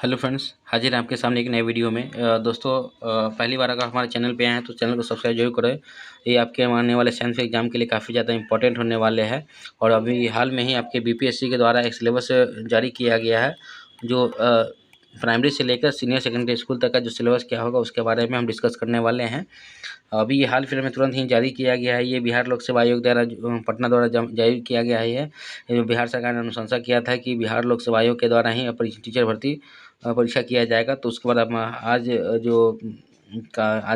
Hello friends, हाजिर हैं आपके सामने एक नए वीडियो में। दोस्तों, पहली बार अगर हमारे चैनल पे आए हैं तो चैनल को सब्सक्राइब जरूर करें। ये आपके आने वाले साइंस एग्जाम के लिए काफ़ी ज़्यादा इंपॉर्टेंट होने वाले हैं। और अभी हाल में ही आपके बीपीएससी के द्वारा एक सिलेबस जारी किया गया है, जो प्राइमरी से लेकर सीनियर सेकेंडरी स्कूल तक का जो सिलेबस क्या होगा उसके बारे में हम डिस्कस करने वाले हैं। अभी ये हाल फिलहाल में तुरंत ही जारी किया गया है। ये बिहार लोक सेवा आयोग द्वारा पटना द्वारा जारी किया गया है। ये बिहार सरकार ने अनुशंसा किया था कि बिहार लोक सेवा आयोग के द्वारा ही टीचर भर्ती परीक्षा किया जाएगा। तो उसके बाद हम आज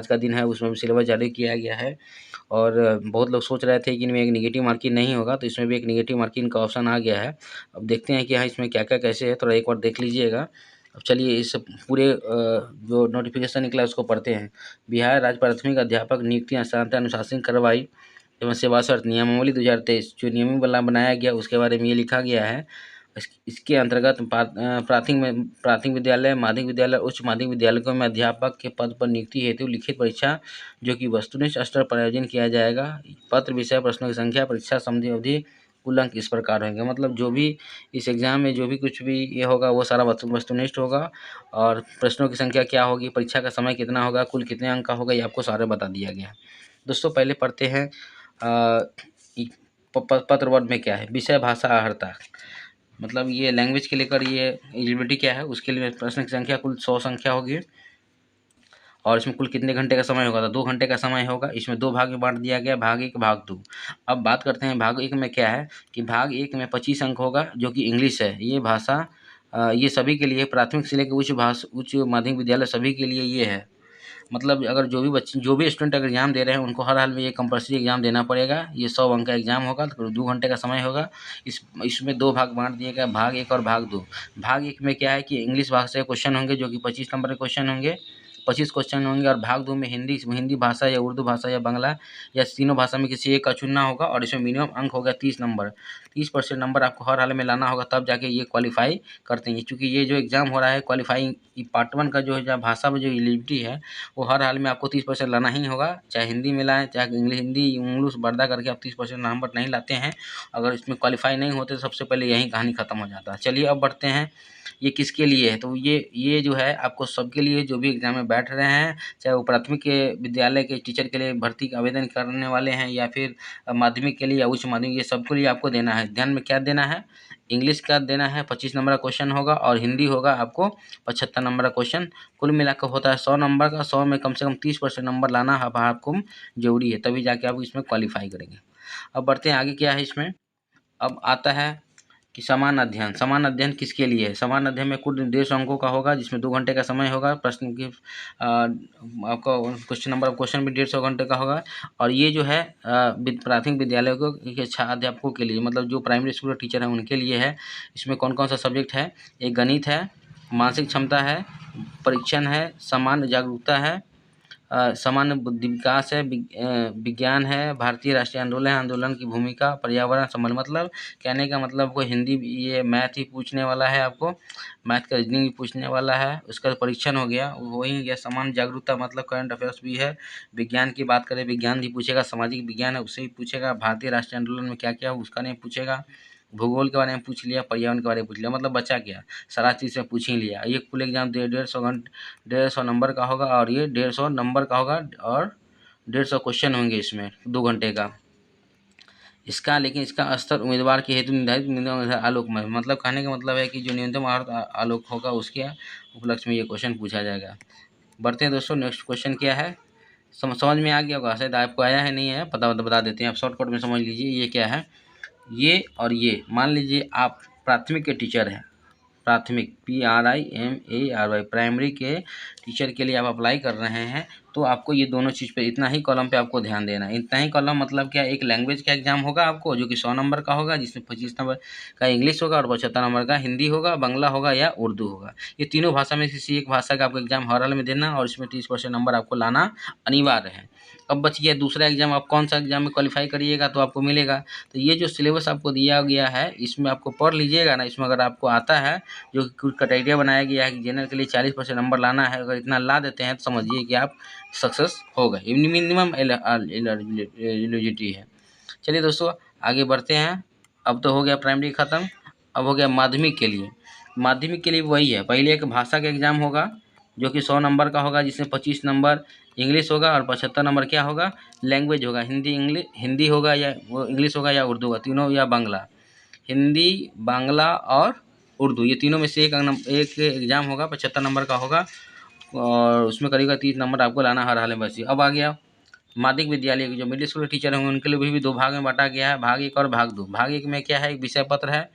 का दिन है उसमें भी सिलेबस जारी किया गया है। और बहुत लोग सोच रहे थे कि इनमें एक नेगेटिव मार्किंग नहीं होगा, तो इसमें भी एक नेगेटिव मार्किंग का ऑप्शन आ गया है। अब देखते हैं कि हाँ इसमें क्या क्या कैसे है, थोड़ा एक बार देख लीजिएगा। अब चलिए इस पूरे जो नोटिफिकेशन निकला है उसको पढ़ते हैं। बिहार राज्य प्राथमिक अध्यापक नियुक्ति हस्तांतरण अनुशासन कार्रवाई एवं सेवा शर्त नियमावली 2023 जो नियम बनाया गया उसके बारे में ये लिखा गया है। इसके अंतर्गत प्राथमिक विद्यालय, माध्यमिक विद्यालय, उच्च माध्यमिक विद्यालयों में अध्यापक के पद पर नियुक्ति हेतु लिखित परीक्षा जो कि वस्तुनिष्ठ स्तर पर आयोजन किया जाएगा। पत्र, विषय, प्रश्नों की संख्या, परीक्षा समझी अवधि, कुल अंक इस प्रकार होंगे। मतलब जो भी इस एग्ज़ाम में जो भी कुछ भी ये होगा वो सारा वस्तुनिष्ठ होगा। और प्रश्नों की संख्या क्या होगी, परीक्षा का समय कितना होगा, कुल कितने अंक का होगा, ये आपको सारे बता दिया गया है। दोस्तों पहले पढ़ते हैं पत्र वर्ग में क्या है। विषय भाषा अर्हता, मतलब ये लैंग्वेज के लेकर ये एलिजिबिलिटी क्या है, उसके लिए प्रश्न की संख्या कुल 100 संख्या होगी। और इसमें कुल कितने घंटे का समय होगा, तो 2 घंटे का समय होगा। इसमें 2 भाग में बांट दिया गया, भाग 1 भाग 2। अब बात करते हैं भाग 1 में क्या है कि भाग 1 में 25 अंक होगा जो कि इंग्लिश है। ये भाषा ये सभी के लिए, प्राथमिक से लेकर उच्च माध्यमिक विद्यालय सभी के लिए ये है। मतलब अगर जो भी स्टूडेंट अगर एग्जाम दे रहे हैं उनको हर हाल में ये कंपलसरी एग्जाम देना पड़ेगा। ये 100 अंक का एग्जाम होगा, तो 2 घंटे का समय होगा। इसमें 2 भाग बांट दिए गए, भाग 1 और भाग 2। भाग 1 में क्या है कि इंग्लिश भाषा के क्वेश्चन होंगे जो कि 25 नंबर के क्वेश्चन होंगे, 25 क्वेश्चन होंगे। और भाग 2 में हिंदी भाषा या उर्दू भाषा या बांग्ला या तीनों भाषा में किसी एक का चुनना होगा। और इसमें मिनिमम अंक होगा 30 नंबर। 30% नंबर आपको हर हाल में लाना होगा, तब जाके ये क्वालिफाई करते हैं। क्योंकि ये जो एग्ज़ाम हो रहा है क्वालिफाइंग पार्ट 1 का जो है भाषा में जो एलिजिबिलिटी है वो हर हाल में आपको 30% लाना ही होगा। चाहे हिंदी में लाएँ, चाहे हिंदी इंग्लिश बर्दा करके आप 30% नंबर नहीं लाते हैं, अगर इसमें क्वालिफाई नहीं होते तो सबसे पहले यही कहानी ख़त्म हो जाता है। चलिए अब बढ़ते हैं ये किसके लिए है। तो ये जो है आपको सबके लिए जो भी एग्ज़ाम में बैठ रहे हैं, चाहे वो प्राथमिक के विद्यालय के टीचर के लिए भर्ती का आवेदन करने वाले हैं या फिर माध्यमिक के लिए या उच्च माध्यमिक, ये सबके लिए आपको देना है। ध्यान में क्या देना है, इंग्लिश का देना है 25 नंबर का क्वेश्चन होगा, और हिंदी होगा आपको 75 नंबर का क्वेश्चन। कुल मिलाकर होता है 100 नंबर का। 100 में कम से कम 30% नंबर लाना अब आपको जरूरी है, तभी जाके आप इसमें क्वालिफाई करेंगे। अब बढ़ते हैं आगे क्या है इसमें। अब आता है कि समान अध्ययन। समान अध्ययन किसके लिए है। समान अध्ययन में कुल 150 अंकों का होगा, जिसमें 2 घंटे का समय होगा। प्रश्न की आपका क्वेश्चन भी 150 घंटे का होगा। और ये जो है प्राथमिक विद्यालय को अच्छा अध्यापकों के लिए, मतलब जो प्राइमरी स्कूल के टीचर हैं उनके लिए है। इसमें कौन कौन सा सब्जेक्ट है, एक गणित है, मानसिक क्षमता है, परीक्षण है, सामान्य जागरूकता है, सामान्य बुद्धि विकास है, विज्ञान है, भारतीय राष्ट्रीय आंदोलन की भूमिका, पर्यावरण संबंध। मतलब कहने का मतलब कोई हिंदी, ये मैथ ही पूछने वाला है आपको, मैथ का रीजनिंग भी पूछने वाला है। उसका परीक्षण हो गया, वही गया सामान्य जागरूकता, मतलब करंट अफेयर्स भी है। विज्ञान की बात करें, विज्ञान भी पूछेगा, सामाजिक विज्ञान है उससे भी पूछेगा, भारतीय राष्ट्रीय आंदोलन में क्या क्या उसका नहीं पूछेगा, भूगोल के बारे में पूछ लिया, पर्यावरण के बारे में पूछ लिया, मतलब बचा क्या, सारा चीज़ से पूछ ही लिया। ये कुल एग्जाम 150 नंबर का होगा, और ये 150 नंबर का होगा, और 150 क्वेश्चन होंगे इसमें 2 घंटे का इसका। लेकिन इसका स्तर उम्मीदवार के हेतु निर्धारित आलोक में, मतलब कहने का मतलब है कि जो न्यूनतम आलोक होगा उसके उपलक्ष्य में ये क्वेश्चन पूछा जाएगा। बढ़ते हैं दोस्तों, नेक्स्ट क्वेश्चन क्या है। समझ में आ गया होगा, शायद आपको आया है नहीं है, बता देते हैं। आप शॉर्टकट में समझ लीजिए ये क्या है। ये और ये मान लीजिए आप प्राथमिक के टीचर हैं, प्राथमिक PRIMARY प्राइमरी के टीचर के लिए आप अप्लाई कर रहे हैं, तो आपको ये दोनों चीज़ पे इतना ही कॉलम पे आपको ध्यान देना है। इतना ही कॉलम मतलब क्या, एक लैंग्वेज का एग्जाम होगा आपको जो कि 100 नंबर का होगा, जिसमें 25 नंबर का इंग्लिश होगा और 75 नंबर का हिंदी होगा, बांग्ला होगा या उर्दू होगा। ये तीनों भाषा में किसी एक भाषा का आपको एग्जाम हर हाल में देना, और इसमें 30% नंबर आपको लाना अनिवार्य है। अब बच गया दूसरा एग्जाम, आप कौन सा एग्जाम में क्वालिफाई करिएगा तो आपको मिलेगा। तो ये जो सिलेबस आपको दिया गया है इसमें आपको पढ़ लीजिएगा ना। इसमें अगर आपको आता है, जो कि कुछ क्राइटेरिया बनाया गया है कि जनरल के लिए 40% नंबर लाना है, अगर इतना ला देते हैं तो समझिए कि आप सक्सेस हो गए। मिनिमम एलिजिबिलिटी है। चलिए दोस्तों आगे बढ़ते हैं। अब तो हो गया प्राइमरी ख़त्म, अब हो गया माध्यमिक के लिए। माध्यमिक के लिए वही है, पहले एक भाषा का एग्ज़ाम होगा जो कि 100 नंबर का होगा, जिसमें 25 नंबर इंग्लिश होगा और 75 नंबर क्या होगा, लैंग्वेज होगा। हिंदी होगा या वो इंग्लिश होगा या उर्दू होगा, तीनों या बांग्ला। हिंदी, बांग्ला और उर्दू, ये तीनों में से एक एग्ज़ाम होगा, 75 नंबर का होगा और उसमें करीब 30 नंबर आपको लाना हर हाल में बची। अब आ गया माध्यमिक विद्यालय के जो मिडिल स्कूल के टीचर होंगे उनके लिए भी 2 भाग में बांटा गया है, भाग 1 और भाग 2। भाग 1 में क्या है, एक विषय पत्र है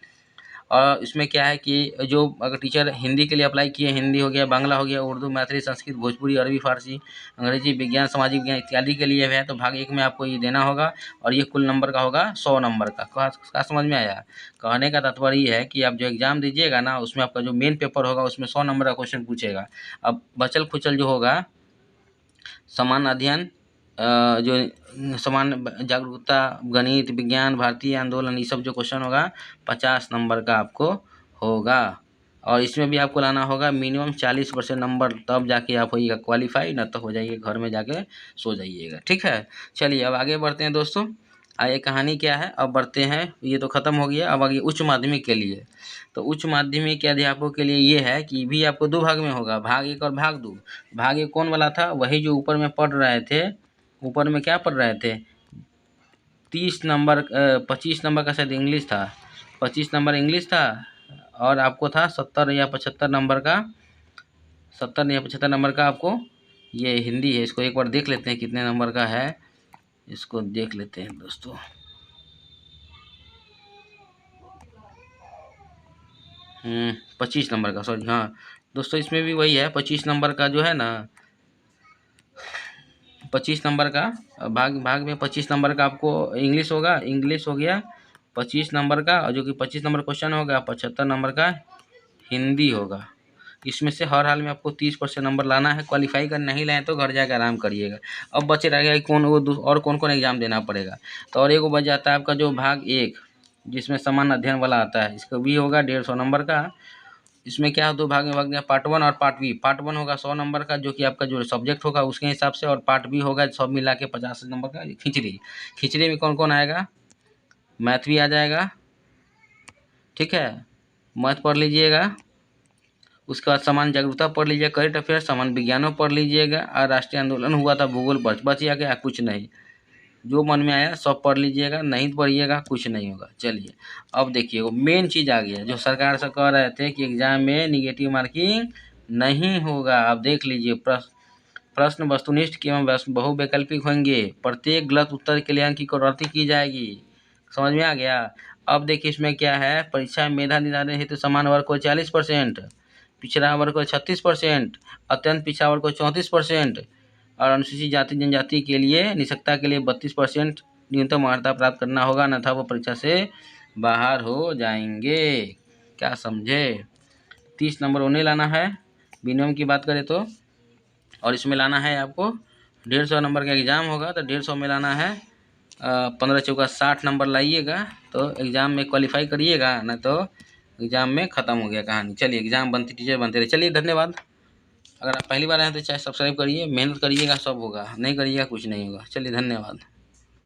और इसमें क्या है कि जो अगर टीचर हिंदी के लिए अप्लाई किए, हिंदी हो गया, बांग्ला हो गया, उर्दू, मैथिली, संस्कृत, भोजपुरी, अरबी, फारसी, अंग्रेजी, विज्ञान, सामाजिक विज्ञान इत्यादि के लिए है, तो भाग 1 में आपको ये देना होगा और ये कुल नंबर का होगा 100 नंबर का। क्या समझ में आया? कहने का तात्पर्य ये है कि आप जो एग्ज़ाम दीजिएगा ना, उसमें आपका जो मेन पेपर होगा उसमें 100 नंबर का क्वेश्चन पूछेगा। अब बचल खुचल जो होगा, समान अध्ययन, जो समान जागरूकता, गणित, विज्ञान, भारतीय आंदोलन, ये सब जो क्वेश्चन होगा 50 नंबर का आपको होगा और इसमें भी आपको लाना होगा मिनिमम 40% नंबर, तब जाके आप होइएगा क्वालिफाई, न तो हो जाइए घर में जाके सो जाइएगा। ठीक है, चलिए अब आगे बढ़ते हैं दोस्तों। आगे कहानी क्या है, अब बढ़ते हैं, ये तो ख़त्म हो गया। अब आगे उच्च माध्यमिक के लिए, तो उच्च माध्यमिक के अध्यापकों के लिए ये है कि भी आपको 2 भाग में होगा, भाग 1 और भाग 2। भाग 1 कौन वाला था, वही जो ऊपर में पढ़ रहे थे, ऊपर में क्या पढ़ रहे थे, 30 नंबर 25 नंबर का शायद इंग्लिश था, 25 नंबर इंग्लिश था और आपको था 70 या 75 नंबर का, 70 या 75 नंबर का आपको ये हिंदी है। इसको एक बार देख लेते हैं कितने नंबर का है, इसको देख लेते हैं दोस्तों। 25 नंबर का, सॉरी, हाँ दोस्तों इसमें भी वही है, 25 नंबर का जो है ना, 25 नंबर का भाग में 25 नंबर का आपको इंग्लिश होगा, इंग्लिश हो गया 25 नंबर का, और जो कि 25 नंबर क्वेश्चन होगा, 75 नंबर का हिंदी होगा। इसमें से हर हाल में आपको 30% नंबर लाना है, क्वालिफाई कर नहीं लाए तो घर जाकर आराम करिएगा। अब बचे रह गया कौन वो और कौन कौन एग्जाम देना पड़ेगा, तो और एक बच जाता है आपका जो भाग 1 जिसमें समान अध्ययन वाला आता है, इसका भी होगा 150 नंबर का। इसमें क्या 2 भाग में भाग गया, पार्ट 1 और पार्ट बी। पार्ट 1 होगा 100 नंबर का जो कि आपका जो सब्जेक्ट होगा उसके हिसाब से, और पार्ट बी होगा सब मिला के 50 नंबर का खिचड़ी। खिचड़ी में कौन कौन आएगा, मैथ भी आ जाएगा, ठीक है, मैथ पढ़ लीजिएगा, उसके बाद समान जागरूकता पढ़ लीजिएगा, करंट अफेयर, समान विज्ञानों पढ़ लीजिएगा और राष्ट्रीय आंदोलन हुआ था भूगोल बच गया कुछ नहीं, जो मन में आया सब पढ़ लीजिएगा, नहीं पढ़िएगा कुछ नहीं होगा। चलिए अब देखिए वो मेन चीज़ आ गया जो सरकार से कह रहे थे कि एग्जाम में निगेटिव मार्किंग नहीं होगा। अब देख लीजिए, प्रश्न वस्तुनिष्ठ एवं बहुवैकल्पिक होंगे, प्रत्येक गलत उत्तर के लिए अंक की कटौती की जाएगी। समझ में आ गया? अब देखिए इसमें क्या है, परीक्षा में मेधा निर्धारण हेतु समान वर्ग को 40%, पिछड़ा वर्ग को 36%, अत्यंत पिछड़ा वर्ग को 34% और अनुसूचित जाति जनजाति के लिए निष्ठता के लिए 32% न्यूनतम अर्हता प्राप्त करना होगा, अन्यथा वो परीक्षा से बाहर हो जाएंगे। क्या समझे? 30 नंबर उन्हें लाना है मिनिमम की बात करें तो, और इसमें लाना है आपको 150 नंबर का एग्ज़ाम होगा, तो 150 में लाना है 15 चौका 60 नंबर लाइएगा, तो एग्ज़ाम में क्वालिफाई करिएगा, ना तो एग्ज़ाम में ख़त्म हो गया कहानी। चलिए एग्ज़ाम बनते टीचर बनते रहे। चलिए धन्यवाद। अगर आप पहली बार आए तो चाहे सब्सक्राइब करिए, मेहनत करिएगा, सब होगा, नहीं करिएगा कुछ नहीं होगा। चलिए धन्यवाद।